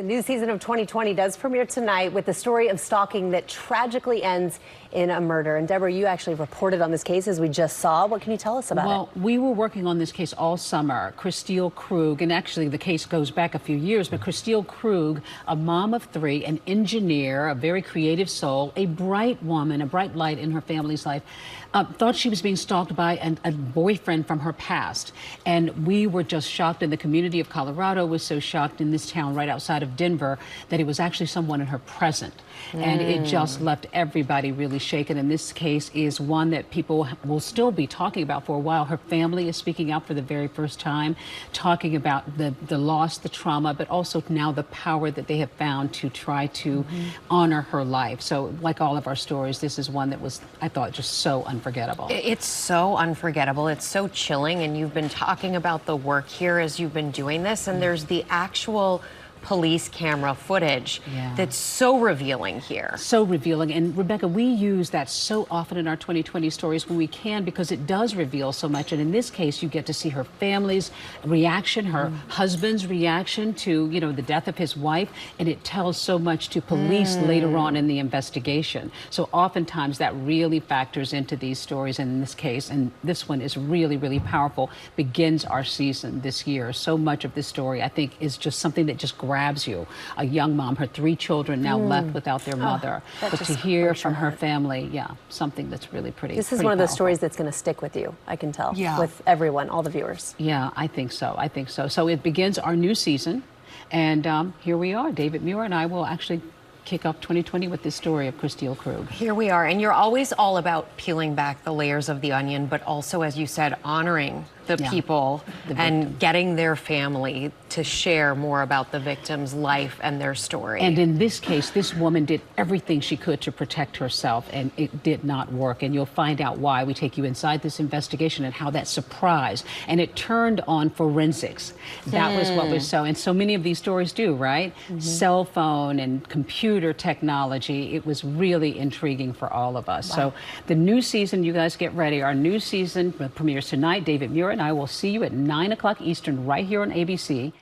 The new season of 2020 does premiere tonight with the story of stalking that tragically ends in a murder. And Deborah, you actually reported on this case, as we just saw. What can you tell us about it? Well, we were working on this case all summer. Christine Krug, and actually the case goes back a few years, but Christine Krug, a mom of three, an engineer, a very creative soul, a bright woman, a bright light in her family's life, thought she was being stalked by a boyfriend from her past. And we were just shocked, and the community of Colorado was so shocked in this town right outside of Denver that it was actually someone in her present. And it just left everybody really shaken. And this case is one that people will still be talking about for a while. Her family is speaking out for the very first time, talking about the loss, the trauma, but also now the power that they have found to try to honor her life. So like all of our stories, this is one that was, I thought, just so unforgettable. It's so unforgettable. It's so chilling. And you've been talking about the work here as you've been doing this. And there's the actual police camera footage that's so revealing here. So revealing. And Rebecca, we use that so often in our 2020 stories when we can, because it does reveal so much. And in this case, you get to see her family's reaction, her husband's reaction to, you know, the death of his wife. And it tells so much to police later on in the investigation. So oftentimes that really factors into these stories. And in this case, and this one is really, really powerful, begins our season this year. So much of this story, I think, is just something that just grabs you. A young mom, her three children now left without their mother. But to hear from her family, something that's really pretty. This is one of those stories that's going to stick with you, I can tell, with everyone, all the viewers. Yeah, I think so. I think so. So it begins our new season. And here we are. David Muir and I will actually kick off 2020 with this story of Christine Krug. Here we are. And you're always all about peeling back the layers of the onion, but also, as you said, honoring the people and getting their family to share more about the victim's life and their story. And in this case, this woman did everything she could to protect herself, and it did not work. And you'll find out why. We take you inside this investigation and how that surprised. And it turned on forensics. That was what was so, and so many of these stories do, right? Cell phone and computer technology. It was really intriguing for all of us. So the new season, you guys get ready. Our new season premieres tonight. David Muir and I will see you at 9 o'clock Eastern right here on ABC.